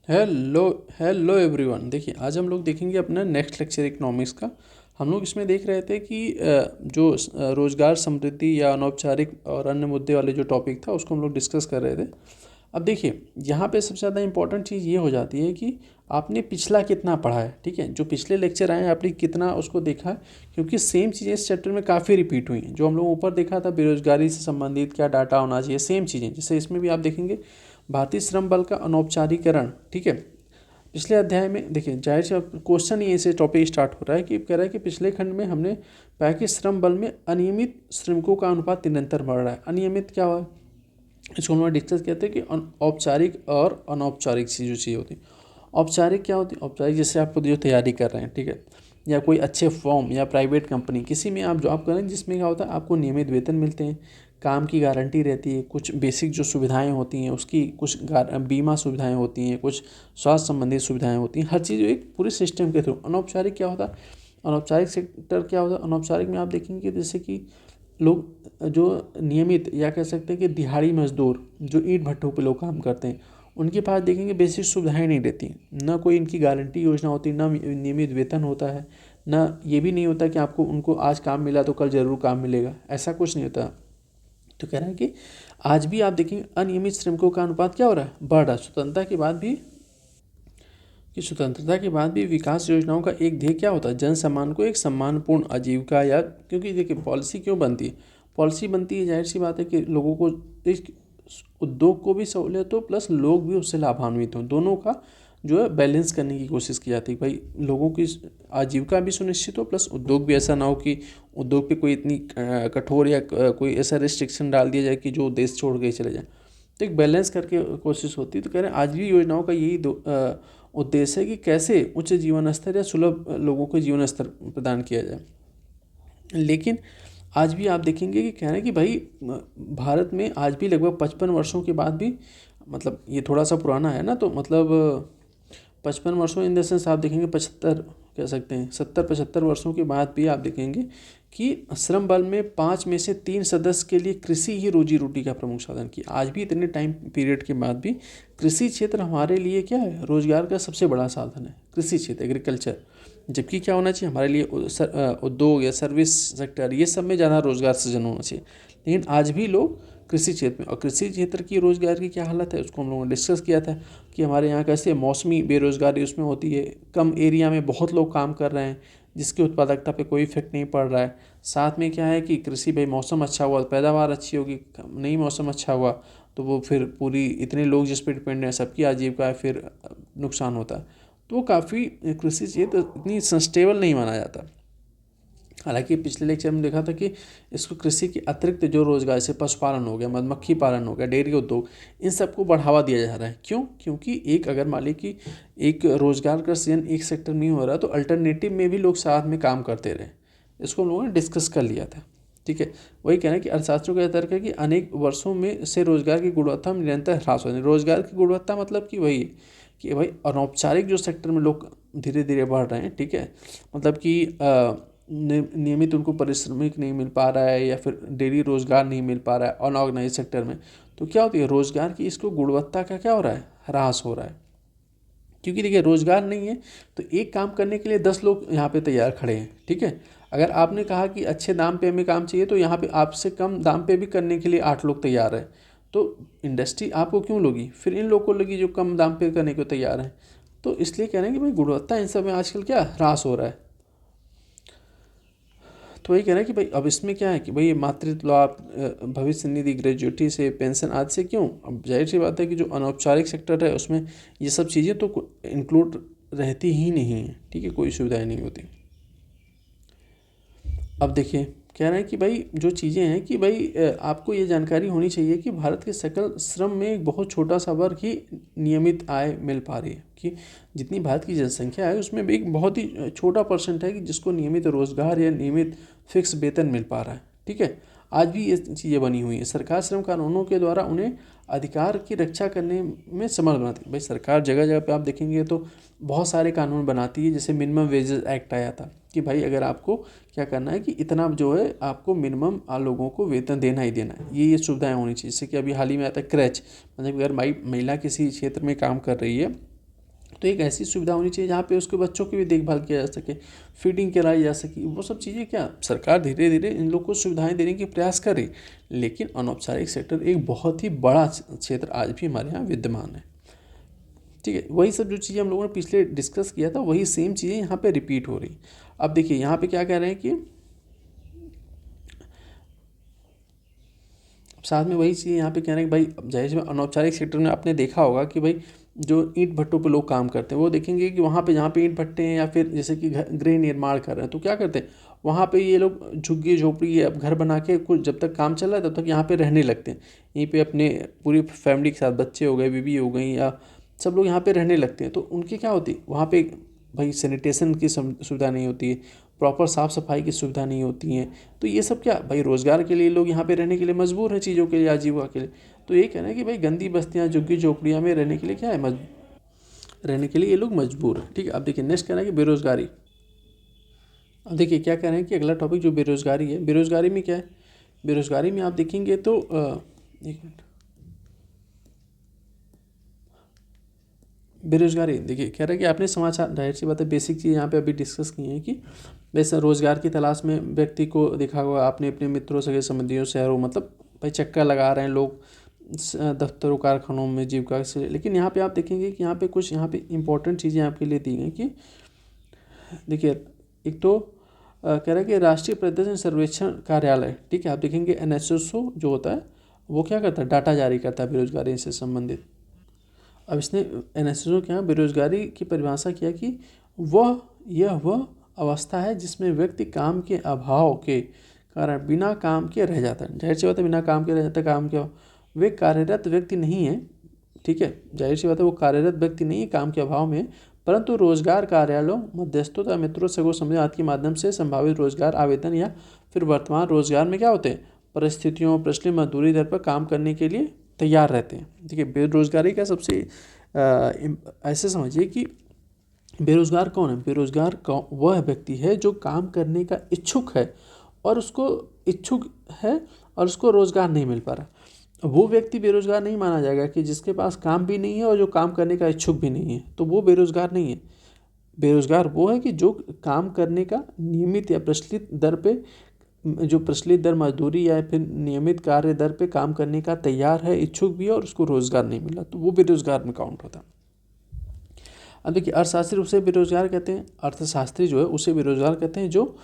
Hello hello everyone. देखिए, आज हम लोग देखेंगे अपना नेक्स्ट लेक्चर इकोनॉमिक्स का। हम लोग इसमें देख रहे थे कि रोज़गार समृद्धि या अनौपचारिक और अन्य मुद्दे वाले जो टॉपिक था उसको हम लोग डिस्कस कर रहे थे। अब देखिए, यहाँ पे सबसे ज़्यादा इंपॉर्टेंट चीज़ ये हो जाती है कि आपने पिछला कितना पढ़ा है। ठीक है, जो पिछले लेक्चर आए हैं आपने कितना उसको देखा है, क्योंकि सेम चीज़ें इस चैप्टर में काफ़ी रिपीट हुई हैं। जो हम लोग ऊपर देखा था बेरोजगारी से संबंधित क्या डाटा होना चाहिए, सेम चीज़ें जैसे इसमें भी आप देखेंगे भारतीय श्रम बल का अनौपचारिकरण। ठीक है, पिछले अध्याय में देखिए, जाहिर से क्वेश्चन ही ऐसे टॉपिक स्टार्ट हो रहा है कि कह रहा है कि पिछले खंड में हमने पाया कि श्रम बल में अनियमित श्रमिकों का अनुपात निरंतर बढ़ रहा है। अनियमित क्या हुआ, इसको हम लोग डिस्कस कहते हैं कि औपचारिक और अनौपचारिक जो चीज़ होती है। औपचारिक क्या होती है, औपचारिक जैसे आपको जो तैयारी कर रहे हैं, ठीक है, या कोई अच्छे फॉर्म या प्राइवेट कंपनी किसी में आप जॉब कर रहे हैं, जिसमें क्या होता है आपको नियमित वेतन मिलते हैं, काम की गारंटी रहती है, कुछ बेसिक जो सुविधाएं होती हैं उसकी कुछ बीमा सुविधाएं होती हैं, कुछ स्वास्थ्य संबंधित सुविधाएं होती हैं, हर चीज़ एक पूरे सिस्टम के थ्रू। अनौपचारिक क्या होता है, अनौपचारिक सेक्टर क्या होता है, अनौपचारिक में आप देखेंगे जैसे कि लोग जो नियमित या कह सकते हैं कि दिहाड़ी मजदूर जो ईंट भट्ठों पे लोग काम करते हैं, उनके पास देखेंगे बेसिक सुविधाएं नहीं रहती, ना कोई इनकी गारंटी योजना होती, ना नियमित वेतन होता है, ना ये भी नहीं होता कि आपको उनको आज काम मिला तो कल ज़रूर काम मिलेगा, ऐसा कुछ नहीं होता। तो कह रहा है कि आज भी आप देखेंगे अनियमित श्रमिकों का अनुपात क्या हो रहा है, बढ़ रहा है। स्वतंत्रता के बाद भी विकास योजनाओं का एक ध्येय क्या होता है, जन सम्मान को एक सम्मानपूर्ण आजीविका, या क्योंकि देखिए पॉलिसी क्यों बनती है, पॉलिसी बनती है जाहिर सी बात है कि लोगों को इस उद्योग को भी सहूलियत हो प्लस लोग भी उससे लाभान्वित हों, दोनों का जो है बैलेंस करने की कोशिश की जाती है। भाई लोगों की आजीविका भी सुनिश्चित हो प्लस उद्योग भी ऐसा ना हो कि उद्योग पे कोई इतनी कठोर या कोई ऐसा रिस्ट्रिक्शन डाल दिया जाए कि जो देश छोड़ के चले जाए। तो एक बैलेंस करके कोशिश होती है। तो कह रहे हैं आज भी योजनाओं का यही उद्देश्य है कि कैसे उच्च जीवन स्तर या सुलभ लोगों को जीवन स्तर प्रदान किया जाए। लेकिन आज भी आप देखेंगे कि कह रहे हैं कि भाई भारत में आज भी लगभग 55 वर्षों के बाद भी, मतलब ये थोड़ा सा पुराना है ना, तो मतलब 55 वर्षों इन द सेंस आप देखेंगे 75 कह सकते हैं, 70-75 वर्षों के बाद भी आप देखेंगे कि श्रम बल में 5 में से 3 सदस्य के लिए कृषि ही रोजी रोटी का प्रमुख साधन किया। आज भी इतने टाइम पीरियड के बाद भी कृषि क्षेत्र हमारे लिए क्या है, रोजगार का सबसे बड़ा साधन है कृषि क्षेत्र, एग्रीकल्चर। जबकि क्या होना चाहिए हमारे लिए उद्योग या सर्विस सेक्टर, ये सब में ज़्यादा रोजगार सृजन होना चाहिए। लेकिन आज भी लोग कृषि क्षेत्र में, और कृषि क्षेत्र की रोजगार की क्या हालत है उसको हम लोगों ने डिस्कस किया था कि हमारे यहाँ कैसे मौसमी बेरोजगारी उसमें होती है, कम एरिया में बहुत लोग काम कर रहे हैं जिसकी उत्पादकता पे कोई इफेक्ट नहीं पड़ रहा है। साथ में क्या है कि कृषि भाई मौसम अच्छा हुआ पैदावार अच्छी होगी, नहीं मौसम अच्छा हुआ तो वो फिर पूरी इतने लोग जिस पर डिपेंड हैं सबकी आजीविका है फिर नुकसान होता है। तो वो काफ़ी कृषि क्षेत्र इतनी सस्टेबल नहीं माना जाता। हालांकि पिछले लेक्चर में देखा था कि इसको कृषि के अतिरिक्त जो रोजगार जैसे पशुपालन हो गया, मधुमक्खी पालन हो गया, डेयरी उद्योग, इन सबको बढ़ावा दिया जा रहा है। क्यों, क्योंकि एक अगर मान ली कि एक रोजगार का सृजन एक सेक्टर में हो रहा है तो अल्टरनेटिव में भी लोग साथ में काम करते रहे। इसको हम लोगों ने डिस्कस कर लिया था। ठीक है, वही कहना है कि अर्थशास्त्रों का तर्क है कि अनेक वर्षों में से रोजगार की गुणवत्ता में निरंतर ह्रास हो रही है। रोजगार की गुणवत्ता मतलब कि वही कि भाई अनौपचारिक जो सेक्टर में लोग धीरे धीरे बढ़ रहे हैं, ठीक है, मतलब कि नियमित उनको पारिश्रमिक नहीं मिल पा रहा है या फिर डेली रोजगार नहीं मिल पा रहा है अनऑर्गेनाइज सेक्टर में, तो क्या होती है रोजगार की इसको गुणवत्ता का क्या हो रहा है, ह्रास हो रहा है। क्योंकि देखिए रोजगार नहीं है तो एक काम करने के लिए 10 लोग यहाँ पे तैयार खड़े हैं। ठीक है, अगर आपने कहा कि अच्छे दाम पे हमें काम चाहिए तो यहाँ पे आपसे कम दाम पे भी करने के लिए 8 लोग तैयार हैं। तो इंडस्ट्री आपको क्यों लोगी, फिर इन लोग को लगी जो कम दाम पे करने को तैयार हैं। तो इसलिए कह रहे हैं कि भाई गुणवत्ता इन सब में आजकल क्या ह्रास हो रहा है। तो वही कह रहा है कि भाई अब इसमें क्या है कि भाई मातृत्व लाभ, भविष्य निधि, ग्रेजुएटी से पेंशन आदि से क्यों, अब जाहिर सी बात है कि जो अनौपचारिक सेक्टर है उसमें ये सब चीज़ें तो इंक्लूड रहती ही नहीं है। ठीक है, कोई सुविधाएं नहीं होती। अब देखिए कह रहे हैं कि भाई जो चीज़ें हैं कि भाई आपको ये जानकारी होनी चाहिए कि भारत के सकल श्रम में एक बहुत छोटा सा वर्ग ही नियमित आय मिल पा रही है। कि जितनी भारत की जनसंख्या है उसमें भी एक बहुत ही छोटा परसेंट है कि जिसको नियमित रोजगार या नियमित फिक्स वेतन मिल पा रहा है। ठीक है, आज भी ये चीज़ें बनी हुई हैं। सरकार श्रम कानूनों के द्वारा उन्हें अधिकार की रक्षा करने में समर्थ बनाती है। भाई सरकार जगह जगह पे आप देखेंगे तो बहुत सारे कानून बनाती है। जैसे मिनिमम वेजेस एक्ट आया था कि भाई अगर आपको क्या करना है कि इतना जो है आपको मिनिमम लोगों को वेतन देना ही देना है, ये सुविधाएं होनी चाहिए। जैसे कि अभी हाल ही में आता है क्रैच, मतलब अगर महिला किसी क्षेत्र में काम कर रही है तो एक ऐसी सुविधा होनी चाहिए जहाँ पे उसके बच्चों की भी देखभाल किया जा सके, फीडिंग कराई जा सके। वो सब चीज़ें क्या सरकार धीरे धीरे इन लोग को सुविधाएं देने की प्रयास कर रही, लेकिन अनौपचारिक सेक्टर एक बहुत ही बड़ा क्षेत्र आज भी हमारे यहाँ विद्यमान है। ठीक है, वही सब जो चीज़ें हम लोगों ने पिछले डिस्कस किया था वही सेम चीज़ें यहाँ पे रिपीट हो रही। अब देखिए यहाँ पे क्या कह रहे हैं कि साथ में वही चीज़ यहाँ पे कह रहे हैं कि भाई जाहिर सी अनौपचारिक सेक्टर में आपने देखा होगा कि भाई जो ईंट भट्टों पे लोग काम करते हैं वो देखेंगे कि वहाँ पे जहाँ पे ईंट भट्टे हैं या फिर जैसे कि गृह निर्माण कर रहे हैं तो क्या करते हैं वहाँ पे ये लोग झुग्गी झोपड़ी या घर बना के कुछ जब तक काम चल रहा है तब तक यहाँ पे रहने लगते हैं। यहीं पे अपने पूरी फैमिली के साथ बच्चे हो गए, बीवी हो गई, या सब लोग यहाँ पे रहने लगते हैं। तो उनकी क्या होती वहाँ पे भाई सैनिटेशन की सुविधा नहीं होती है, प्रॉपर साफ़ सफाई की सुविधा नहीं होती है। तो ये सब क्या भाई रोज़गार के लिए लोग यहाँ पे रहने के लिए मजबूर हैं, चीज़ों के लिए, आजीविका के लिए। तो ये कहना है कि भाई गंदी बस्तियाँ झुग्गी झोपड़ियाँ में रहने के लिए क्या है, रहने के लिए ये लोग मजबूर हैं। ठीक है, अब देखिए नेक्स्ट कहना है कि बेरोज़गारी। अब देखिए क्या कह रहे हैं कि अगला टॉपिक जो बेरोज़गारी है, बेरोज़गारी में क्या है, बेरोज़गारी में आप देखेंगे तो एक मिनट, बेरोज़गारी देखिए कह रहे हैं कि आपने समाचार, जाहिर सी बात है बेसिक चीज़ यहाँ पे अभी डिस्कस की है कि वैसे रोज़गार की तलाश में व्यक्ति को देखा होगा आपने अपने मित्रों सगे संबंधियों शहरों, मतलब भाई चक्कर लगा रहे हैं लोग दफ्तरों कारखानों में जीविका से। लेकिन यहाँ पे आप देखेंगे कि यहाँ पे कुछ यहाँ पे इंपॉर्टेंट चीज़ें आपके लिए दी गई कि देखिए एक तो कह रहा है कि राष्ट्रीय प्रदर्शन सर्वेक्षण कार्यालय, ठीक है, आप देखेंगे NSSO जो होता है वो क्या करता है, डाटा जारी करता है बेरोज़गारी से संबंधित। अब इसने NSSO के यहाँ बेरोज़गारी की परिभाषा किया कि वह अवस्था है जिसमें व्यक्ति काम के अभाव के कारण बिना काम के रह जाता है। जाहिर सी बात है बिना काम के रह जाता है, काम क्या वे कार्यरत व्यक्ति नहीं है। ठीक है, जाहिर सी बात है वो कार्यरत व्यक्ति नहीं है, काम के अभाव में, परंतु रोजगार कार्यालयों, मध्यस्थों तथा मित्रों सगों समझ आदि के माध्यम से संभावित रोजगार आवेदन या फिर वर्तमान रोजगार में क्या होते हैं, परिस्थितियों प्रचलित मजदूरी दर पर काम करने के लिए तैयार रहते हैं। देखिए बेरोजगारी का सबसे ऐसे समझिए कि बेरोजगार कौन है, बेरोजगार वह व्यक्ति है जो काम करने का इच्छुक है और उसको रोजगार नहीं मिल पा रहा। वो व्यक्ति बेरोजगार नहीं माना जाएगा कि जिसके पास काम भी नहीं है और जो काम करने का इच्छुक भी नहीं है, तो वो बेरोजगार नहीं है। बेरोजगार वो है कि जो काम करने का नियमित या प्रचलित दर पे, जो प्रचलित दर मजदूरी या फिर नियमित कार्य दर पे काम करने का तैयार है, इच्छुक भी है और उसको रोजगार नहीं मिला, तो वो बेरोजगार में काउंट होता है। अब देखिए अर्थशास्त्री उसे बेरोजगार कहते हैं, अर्थशास्त्री जो है उसे बेरोजगार कहते हैं जो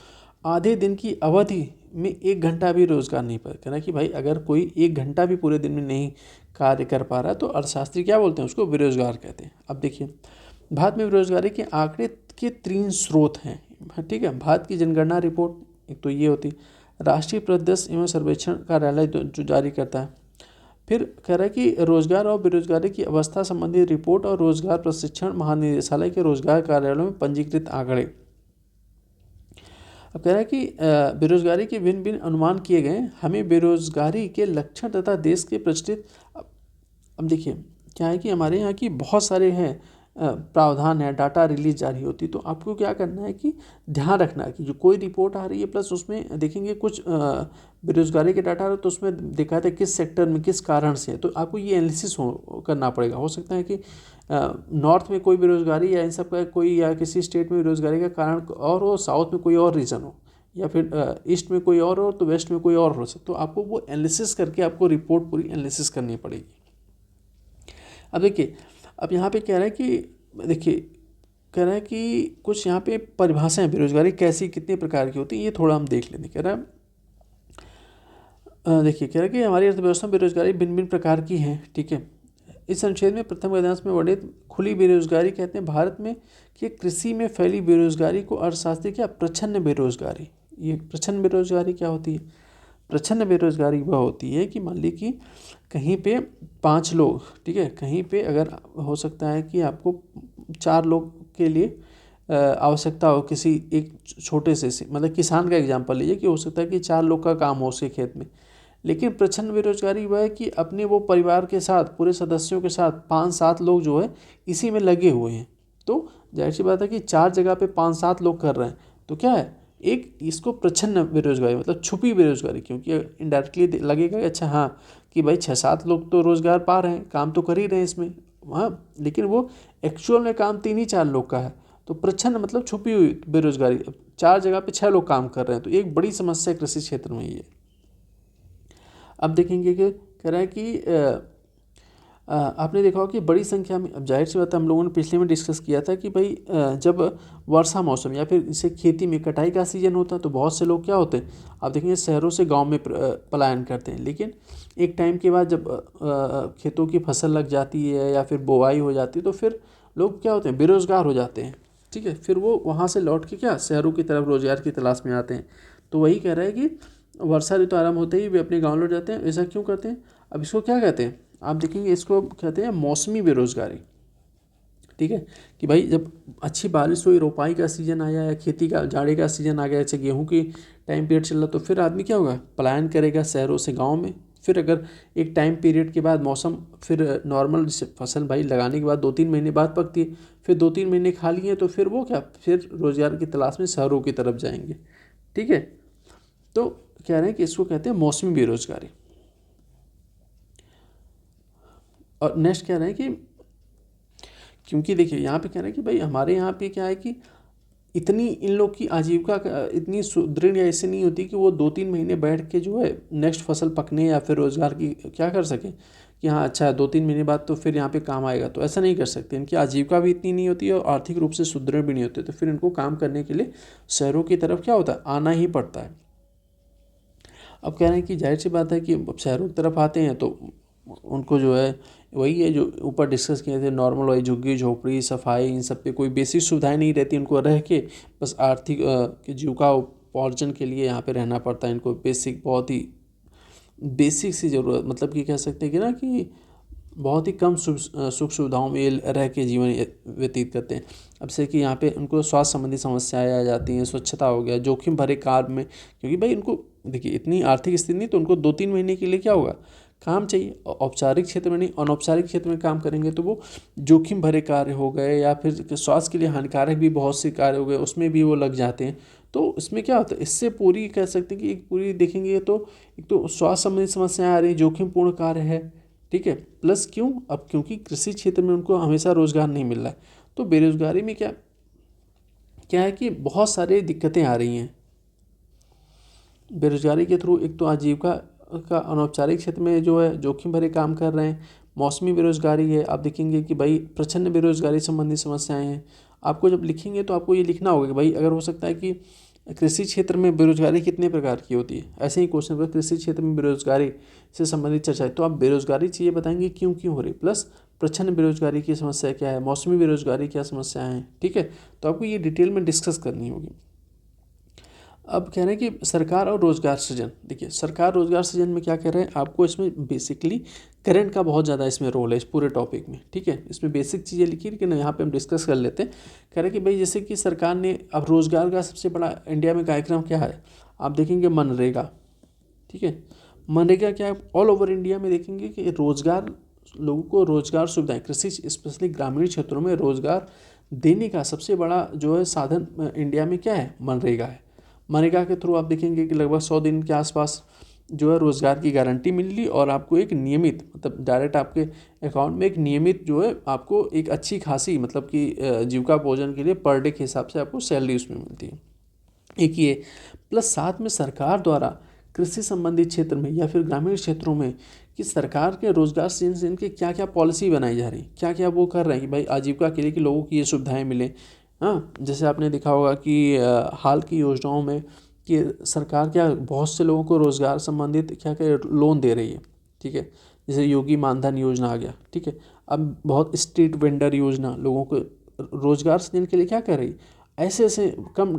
आधे दिन की अवधि में 1 घंटा भी रोजगार नहीं पा रहा है कि भाई अगर कोई 1 घंटा भी पूरे दिन में नहीं कार्य कर पा रहा है तो अर्थशास्त्री क्या बोलते हैं, उसको बेरोजगार कहते हैं। अब देखिए भारत में बेरोजगारी के आंकड़े के 3 स्रोत हैं। ठीक है, भारत की जनगणना रिपोर्ट एक तो ये होती, राष्ट्रीय परिदृश्य एवं सर्वेक्षण कार्यालय जो जारी करता है, फिर कह रहा है कि रोजगार और बेरोजगारी की अवस्था संबंधी रिपोर्ट और रोजगार प्रशिक्षण महानिदेशालय के रोजगार कार्यालयों में पंजीकृत आंकड़े। अब कह रहा है कि बेरोजगारी के भिन्न भिन्न अनुमान किए गए, हमें बेरोजगारी के लक्षण तथा देश के प्रचलित। अब देखिए क्या है कि हमारे यहाँ की बहुत सारे हैं प्रावधान है, डाटा रिलीज जारी होती, तो आपको क्या करना है कि ध्यान रखना है कि जो कोई रिपोर्ट आ रही है प्लस उसमें देखेंगे कुछ बेरोजगारी के डाटा तो उसमें दिखाते हैं किस सेक्टर में किस कारण से है, तो आपको ये एनालिसिस करना पड़ेगा। हो सकता है कि नॉर्थ में कोई बेरोजगारी या इन सब का कोई, या किसी स्टेट में बेरोजगारी का कारण और हो, साउथ में कोई और रीज़न हो, या फिर ईस्ट में कोई और हो तो वेस्ट में कोई और हो सकता, तो आपको वो एनालिसिस करके आपको रिपोर्ट पूरी एनालिसिस करनी पड़ेगी। अब देखिए अब यहाँ पे कह रहा है कि देखिए कह रहा है कि कुछ यहाँ पे परिभाषाएं बेरोजगारी कैसी कितने प्रकार की होती है ये थोड़ा हम देख लेते। कह रहा है देखिए कह रहा है कि हमारी अर्थव्यवस्था में बेरोजगारी भिन्न भिन्न प्रकार की है। ठीक है, इस अनुच्छेद में प्रथम गद्यांश में वर्णित खुली बेरोजगारी कहते हैं भारत में कि कृषि में फैली बेरोजगारी को अर्थशास्त्री क्या प्रच्छन्न बेरोजगारी। ये प्रच्छन्न बेरोजगारी क्या होती है, प्रच्छन्न बेरोजगारी वह होती है कि मान ली कि कहीं पे 5 लोग, ठीक है, कहीं पे अगर हो सकता है कि आपको 4 लोग के लिए आवश्यकता हो किसी एक छोटे से मतलब किसान का एग्जांपल लीजिए कि हो सकता है कि 4 लोग का काम हो उसके खेत में, लेकिन प्रच्छन्न बेरोजगारी वह है कि अपने वो परिवार के साथ पूरे सदस्यों के साथ 5-7 लोग जो है इसी में लगे हुए हैं। तो जाहिर सी बात है कि 4 जगह पे 5-7 लोग कर रहे हैं, तो क्या है एक इसको प्रच्छन्न बेरोजगारी मतलब छुपी बेरोजगारी, क्योंकि इनडायरेक्टली लगेगा अच्छा हाँ कि भाई 6-7 लोग तो रोज़गार पा रहे हैं, काम तो कर ही रहे हैं इसमें, हाँ, लेकिन वो एक्चुअल में काम 3 ही 4 लोग का है। तो प्रच्छन्न मतलब छुपी हुई बेरोजगारी, 4 जगह पे 6 लोग काम कर रहे हैं, तो एक बड़ी समस्या कृषि क्षेत्र में ही है। अब देखेंगे कि कह रहा है कि आपने देखा होगा कि बड़ी संख्या में, अब जाहिर सी बात है, हम लोगों ने पिछले में डिस्कस किया था कि भाई जब वर्षा मौसम या फिर इसे खेती में कटाई का सीजन होता है तो बहुत से लोग क्या होते हैं, आप देखेंगे शहरों से गांव में पलायन करते हैं। लेकिन एक टाइम के बाद जब खेतों की फसल लग जाती है या फिर बुआई हो जाती है तो फिर लोग क्या होते हैं, बेरोजगार हो जाते हैं। ठीक है, फिर वो वहाँ से लौट के क्या शहरों की तरफ रोजगार की तलाश में आते हैं। तो वही कह रहा है कि वर्षा ऋतु आरंभ होते ही वे अपने गाँव लौट जाते हैं। ऐसा क्यों करते हैं? अब इसको क्या कहते हैं, आप देखेंगे, इसको कहते हैं मौसमी बेरोजगारी। ठीक है, कि भाई जब अच्छी बारिश हुई, रोपाई का सीजन आया या खेती का जाड़े का सीजन आ गया, जैसे गेहूं की टाइम पीरियड चल रहा, तो फिर आदमी क्या होगा, पलायन करेगा शहरों से गांव में। फिर अगर एक टाइम पीरियड के बाद मौसम फिर नॉर्मल, फसल भाई लगाने के बाद 2-3 महीने बाद पकती है, फिर 2-3 महीने खाली हैं तो फिर वो क्या, फिर रोजगार की तलाश में शहरों की तरफ जाएंगे। ठीक है, तो कह रहे हैं कि इसको कहते हैं मौसमी बेरोजगारी। और नेक्स्ट कह रहे हैं कि क्योंकि देखिए यहाँ पे कह रहे हैं कि भाई हमारे यहाँ पे क्या है कि इतनी इन लोग की आजीविका इतनी सुदृढ़ या ऐसे नहीं होती कि वो 2-3 महीने बैठ के जो है नेक्स्ट फसल पकने या फिर रोज़गार की क्या कर सकें कि हाँ अच्छा है 2-3 महीने बाद तो फिर यहाँ पे काम आएगा, तो ऐसा नहीं कर सकते। इनकी आजीविका भी इतनी नहीं होती है और आर्थिक रूप से सुदृढ़ भी नहीं होते, तो फिर इनको काम करने के लिए शहरों की तरफ क्या होता है, आना ही पड़ता है। अब कह रहे हैं कि जाहिर सी बात है कि अब शहरों की तरफ आते हैं तो उनको जो है वही है जो ऊपर डिस्कस किए थे, नॉर्मल वही झुग्गी झोपड़ी सफाई, इन सब पे कोई बेसिक सुविधाएं नहीं रहती, उनको रह के बस आर्थिक जीविका उपार्जन के लिए यहाँ पे रहना पड़ता है। इनको बेसिक, बहुत ही बेसिक सी ज़रूरत, मतलब कि कह सकते हैं कि ना कि बहुत ही कम सुख सुविधाओं में ये रह के जीवन व्यतीत करते हैं। अब से कि यहाँ पे उनको स्वास्थ्य संबंधी समस्याएं आ जाती हैं, स्वच्छता हो गया, जोखिम भरे कार्य में, क्योंकि भाई उनको देखिए इतनी आर्थिक स्थिति नहीं, तो उनको 2-3 महीने के लिए क्या होगा, काम चाहिए। औपचारिक क्षेत्र में नहीं, अनौपचारिक क्षेत्र में काम करेंगे तो वो जोखिम भरे कार्य हो गए या फिर स्वास्थ्य के लिए हानिकारक भी बहुत से कार्य हो गए, उसमें भी वो लग जाते हैं। तो इसमें क्या होता है, इससे पूरी कह सकते हैं कि एक पूरी देखेंगे तो एक तो स्वास्थ्य संबंधी समस्याएं आ रही, जोखिमपूर्ण कार्य है। ठीक है, प्लस क्यों, अब क्योंकि कृषि क्षेत्र में उनको हमेशा रोजगार नहीं मिल रहा है, तो बेरोजगारी में क्या क्या है कि बहुत सारी दिक्कतें आ रही हैं बेरोजगारी के थ्रू। एक तो आजीविका का अनौपचारिक क्षेत्र में जो है जोखिम भरे काम कर रहे हैं, मौसमी बेरोजगारी है। आप देखेंगे कि भाई प्रचंड बेरोजगारी संबंधी समस्याएं हैं। आपको जब लिखेंगे तो आपको ये लिखना होगा कि भाई अगर हो सकता है कि कृषि क्षेत्र में बेरोजगारी कितने प्रकार की होती है, ऐसे ही क्वेश्चन पर कृषि क्षेत्र में बेरोजगारी से संबंधित चर्चा है, तो आप बेरोजगारी चीज़ें बताएंगे क्यों क्यों हो रही, प्लस प्रचंड बेरोजगारी की समस्या क्या है, मौसमी बेरोजगारी क्या समस्याएं हैं। ठीक है, तो आपको ये डिटेल में डिस्कस करनी होगी। अब कह रहे हैं कि सरकार और रोजगार सृजन, देखिए सरकार रोजगार सृजन में क्या कह रहे हैं, आपको इसमें बेसिकली करंट का बहुत ज़्यादा इसमें रोल है इस पूरे टॉपिक में। ठीक है, इसमें बेसिक चीज़ें लिखी लेकिन यहाँ पे हम डिस्कस कर लेते हैं। कह रहे हैं कि भाई जैसे कि सरकार ने अब रोजगार का सबसे बड़ा इंडिया में कार्यक्रम क्या है, आप देखेंगे मनरेगा। ठीक है, मनरेगा क्या है, ऑल ओवर इंडिया में देखेंगे कि रोजगार, लोगों को रोजगार सुविधाएं कृषि स्पेशली ग्रामीण क्षेत्रों में रोजगार देने का सबसे बड़ा जो है साधन इंडिया में क्या है, मनरेगा है। मनरेगा के थ्रू आप देखेंगे कि लगभग 100 दिन के आसपास जो है रोज़गार की गारंटी मिल रही और आपको एक नियमित, मतलब डायरेक्ट आपके अकाउंट में एक नियमित जो है आपको एक अच्छी खासी, मतलब कि जीविका भोजन के लिए पर डे के हिसाब से आपको सैलरी उसमें मिलती है। एक ये, प्लस साथ में सरकार द्वारा कृषि संबंधित क्षेत्र में या फिर ग्रामीण क्षेत्रों में कि सरकार के रोजगार सृजन के क्या क्या पॉलिसी बनाई जा रही, क्या क्या वो कर रहे हैं कि भाई आजीविका के लिए कि लोगों की ये सुविधाएं मिले। हाँ, जैसे आपने देखा होगा कि हाल की योजनाओं में कि सरकार क्या बहुत से लोगों को रोज़गार संबंधित क्या क्या लोन दे रही है। ठीक है, जैसे योगी मानधन योजना आ गया। ठीक है, अब बहुत स्ट्रीट वेंडर योजना लोगों को रोज़गार सृजन के लिए क्या कर रही, ऐसे ऐसे कम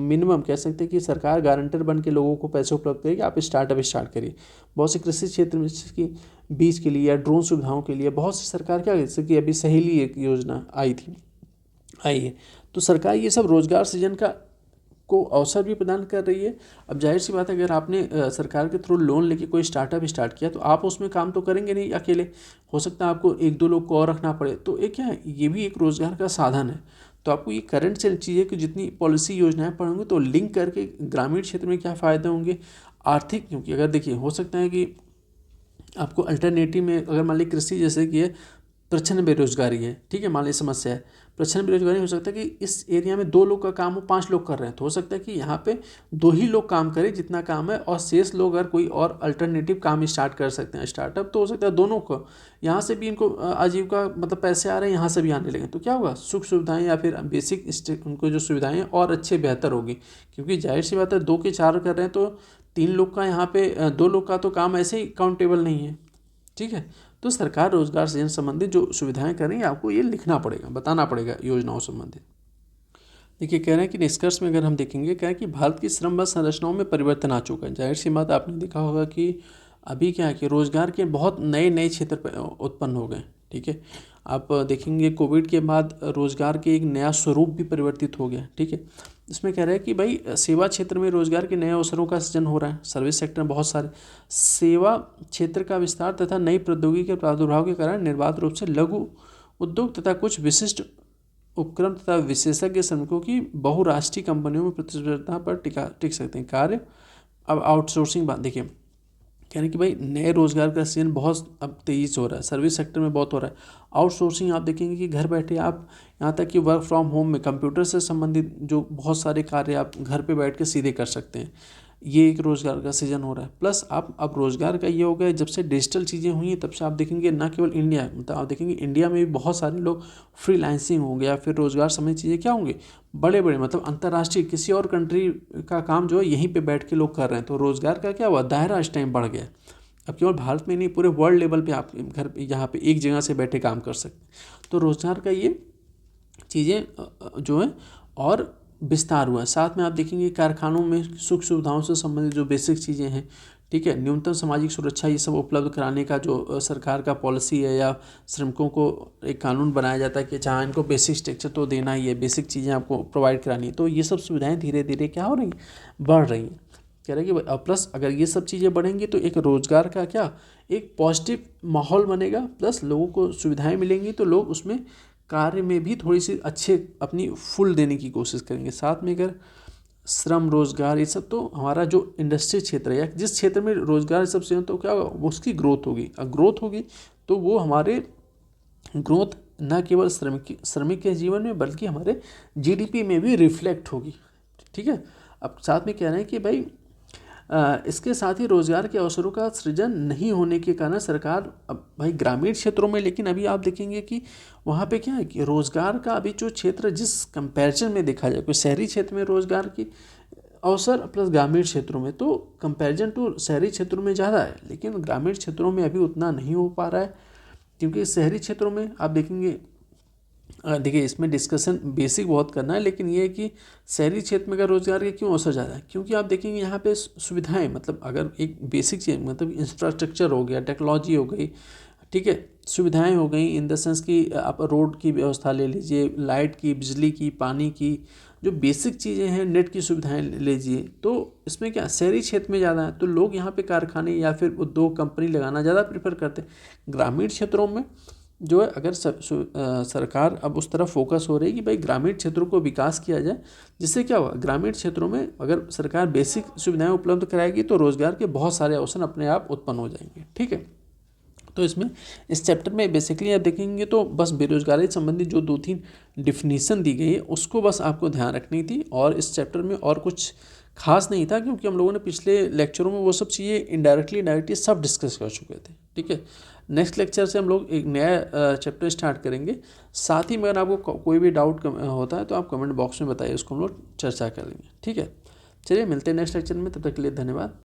मिनिमम कह सकते हैं कि सरकार गारंटर बन के लोगों को पैसे उपलब्ध करेगी, आप स्टार्टअप स्टार्ट करिए। बहुत से कृषि क्षेत्र में जैसे कि बीज के लिए या ड्रोन सुविधाओं के लिए बहुत सी सरकार क्या, जैसे कि अभी सहेली एक योजना आई है, तो सरकार ये सब रोजगार सृजन का को अवसर भी प्रदान कर रही है। अब जाहिर सी बात है अगर आपने सरकार के थ्रू लोन लेके कोई स्टार्टअप स्टार्ट किया तो आप उसमें काम तो करेंगे नहीं अकेले, हो सकता है आपको 1-2 लोग को और रखना पड़े, तो ये क्या है, ये भी एक रोज़गार का साधन है। तो आपको ये करंट से चीज़ें कि जितनी पॉलिसी योजनाएं पढ़ोगे तो लिंक करके ग्रामीण क्षेत्र में क्या फ़ायदे होंगे आर्थिक, क्योंकि अगर देखिए हो सकता है कि आपको अल्टरनेटिव में अगर मान ली कृषि जैसे कि है प्रचंड बेरोजगारी है, ठीक है, मान लीजिए समस्या है, प्रचंड बेरोजगारी, हो सकता है कि इस एरिया में 2 लोग का काम हो, 5 लोग कर रहे हैं, तो हो सकता है कि यहाँ पे 2 ही लोग काम करें जितना काम है, और शेष लोग अगर कोई और अल्टरनेटिव काम स्टार्ट कर सकते हैं, स्टार्टअप, तो हो सकता है दोनों को यहाँ से भी इनको आजीविका मतलब पैसे आ रहे हैं, यहाँ से भी आने लगे, तो क्या होगा, सुख सुविधाएँ या फिर बेसिक उनको जो सुविधाएँ हैं और अच्छे बेहतर होगी। क्योंकि जाहिर सी बात है 2 के 4 कर रहे हैं तो 3 लोग का यहाँ पे 2 लोग का तो काम ऐसे ही काउंटेबल नहीं है, ठीक है। तो सरकार रोजगार सृजन संबंधित जो सुविधाएं कर रही है, आपको ये लिखना पड़ेगा, बताना पड़ेगा योजनाओं संबंधित। देखिए कह रहे हैं कि निष्कर्ष में अगर हम देखेंगे, क्या है कि भारत की श्रम व संरचनाओं में परिवर्तन आ चुका है। जाहिर सी बात, आपने देखा होगा कि अभी क्या है कि रोजगार के बहुत नए नए क्षेत्र उत्पन्न हो गए, ठीक है। आप देखेंगे कोविड के बाद रोजगार के एक नया स्वरूप भी परिवर्तित हो गया, ठीक है। इसमें कह रहे हैं कि भाई सेवा क्षेत्र में रोजगार के नए अवसरों का सृजन हो रहा है, सर्विस सेक्टर में बहुत सारे सेवा क्षेत्र का विस्तार तथा नई प्रौद्योगिकी के प्रादुर्भाव के कारण निर्बाध रूप से लघु उद्योग तथा कुछ विशिष्ट उपक्रम तथा विशेषज्ञ श्रमिकों की बहुराष्ट्रीय कंपनियों में प्रतिस्पर्धा पर टिक सकते हैं कार्य। अब आउटसोर्सिंग बात देखिए, कह रहे हैं कि भाई नए रोजगार का सृजन बहुत अब तेज़ी से हो रहा है, सर्विस सेक्टर में बहुत हो रहा है। आउटसोर्सिंग आप देखेंगे कि घर बैठे आप यहाँ तक कि वर्क फ्रॉम होम में कंप्यूटर से संबंधित जो बहुत सारे कार्य आप घर पे बैठ के सीधे कर सकते हैं, ये एक रोज़गार का सृजन हो रहा है। प्लस आप अब रोज़गार का ये हो गया, जब से डिजिटल चीज़ें हुई हैं तब से आप देखेंगे ना केवल इंडिया, मतलब आप देखेंगे इंडिया में भी बहुत सारे लोग फ्रीलांसिंग हो गया, फिर रोज़गार संबंधी चीज़ें क्या होंगी, बड़े बड़े मतलब अंतर्राष्ट्रीय किसी और कंट्री का काम जो है यहीं पे बैठ के लोग कर रहे हैं, तो रोज़गार का क्या हुआ, दायरा इस टाइम बढ़ गया। अब केवल भारत में नहीं, पूरे वर्ल्ड लेवल पे आप घर यहाँ पे एक जगह से बैठे काम कर सकते हैं। तो रोज़गार का ये चीज़ें जो है और विस्तार हुआ है। साथ में आप देखेंगे कारखानों में सुख सुविधाओं से संबंधित जो बेसिक चीज़ें हैं, ठीक है, न्यूनतम सामाजिक सुरक्षा, ये सब उपलब्ध कराने का जो सरकार का पॉलिसी है, या श्रमिकों को एक कानून बनाया जाता है कि जहाँ इनको बेसिक स्ट्रक्चर तो देना ही है, बेसिक चीज़ें आपको प्रोवाइड करानी है, तो ये सब सुविधाएँ धीरे धीरे क्या हो रही हैं, बढ़ रही हैं। कह रहे हैं कि प्लस अगर ये सब चीज़ें बढ़ेंगी तो एक रोज़गार का क्या एक पॉजिटिव माहौल बनेगा, प्लस लोगों को सुविधाएं मिलेंगी तो लोग उसमें कार्य में भी थोड़ी सी अच्छे अपनी फुल देने की कोशिश करेंगे। साथ में अगर श्रम रोज़गार ये सब, तो हमारा जो इंडस्ट्री क्षेत्र है या जिस क्षेत्र में रोज़गार सब से, तो क्या होगा, उसकी ग्रोथ होगी। और ग्रोथ होगी तो वो हमारे ग्रोथ न केवल श्रमिक के जीवन में बल्कि हमारे जीडीपी में भी रिफ्लेक्ट होगी, ठीक है। अब साथ में कह रहे हैं कि भाई इसके साथ ही रोज़गार के अवसरों का सृजन नहीं होने के कारण सरकार अब भाई ग्रामीण क्षेत्रों में, लेकिन अभी आप देखेंगे कि वहाँ पे क्या है कि रोज़गार का अभी जो क्षेत्र जिस कंपैरिजन में देखा जाए, कोई शहरी क्षेत्र में रोज़गार की अवसर प्लस ग्रामीण क्षेत्रों में, तो कंपैरिजन टू शहरी क्षेत्रों में ज़्यादा है, लेकिन ग्रामीण क्षेत्रों में अभी उतना नहीं हो पा रहा है। क्योंकि शहरी क्षेत्रों में आप देखेंगे, देखिए इसमें डिस्कशन बेसिक बहुत करना है, लेकिन ये है कि शहरी क्षेत्र में अगर रोज़गार के क्यों अवसर ज़्यादा है, क्योंकि आप देखेंगे यहाँ पे सुविधाएं, मतलब अगर एक बेसिक चीज़ मतलब इंफ्रास्ट्रक्चर हो गया, टेक्नोलॉजी हो गई, ठीक है, सुविधाएं हो गई इन द सेंस कि आप रोड की व्यवस्था ले लीजिए, लाइट की, बिजली की, पानी की, जो बेसिक चीज़ें हैं, नेट की सुविधाएं ले लीजिए, तो इसमें क्या शहरी क्षेत्र में ज़्यादा है, तो लोग यहाँ पे कारखाने या फिर उद्योग कंपनी लगाना ज़्यादा प्रेफर करते हैं। ग्रामीण क्षेत्रों में जो है अगर सरकार अब उस तरफ फोकस हो रही है कि भाई ग्रामीण क्षेत्रों को विकास किया जाए, जिससे क्या होगा, ग्रामीण क्षेत्रों में अगर सरकार बेसिक सुविधाएं उपलब्ध कराएगी तो रोज़गार के बहुत सारे अवसर अपने आप उत्पन्न हो जाएंगे, ठीक है। तो इसमें इस चैप्टर में बेसिकली आप देखेंगे तो बस बेरोजगारी संबंधी जो 2-3 डिफिनीसन दी गई है उसको बस आपको ध्यान रखनी थी, और इस चैप्टर में और कुछ खास नहीं था, क्योंकि हम लोगों ने पिछले लेक्चरों में वो सब चीज़ें इनडायरेक्टली डायरेक्टली सब डिस्कस कर चुके थे, ठीक है। नेक्स्ट लेक्चर से हम लोग एक नया चैप्टर स्टार्ट करेंगे। साथ ही अगर आपको कोई भी डाउट होता है तो आप कमेंट बॉक्स में बताइए, उसको हम लोग चर्चा करेंगे, ठीक है। चलिए मिलते हैं नेक्स्ट लेक्चर में, तब तक के लिए धन्यवाद।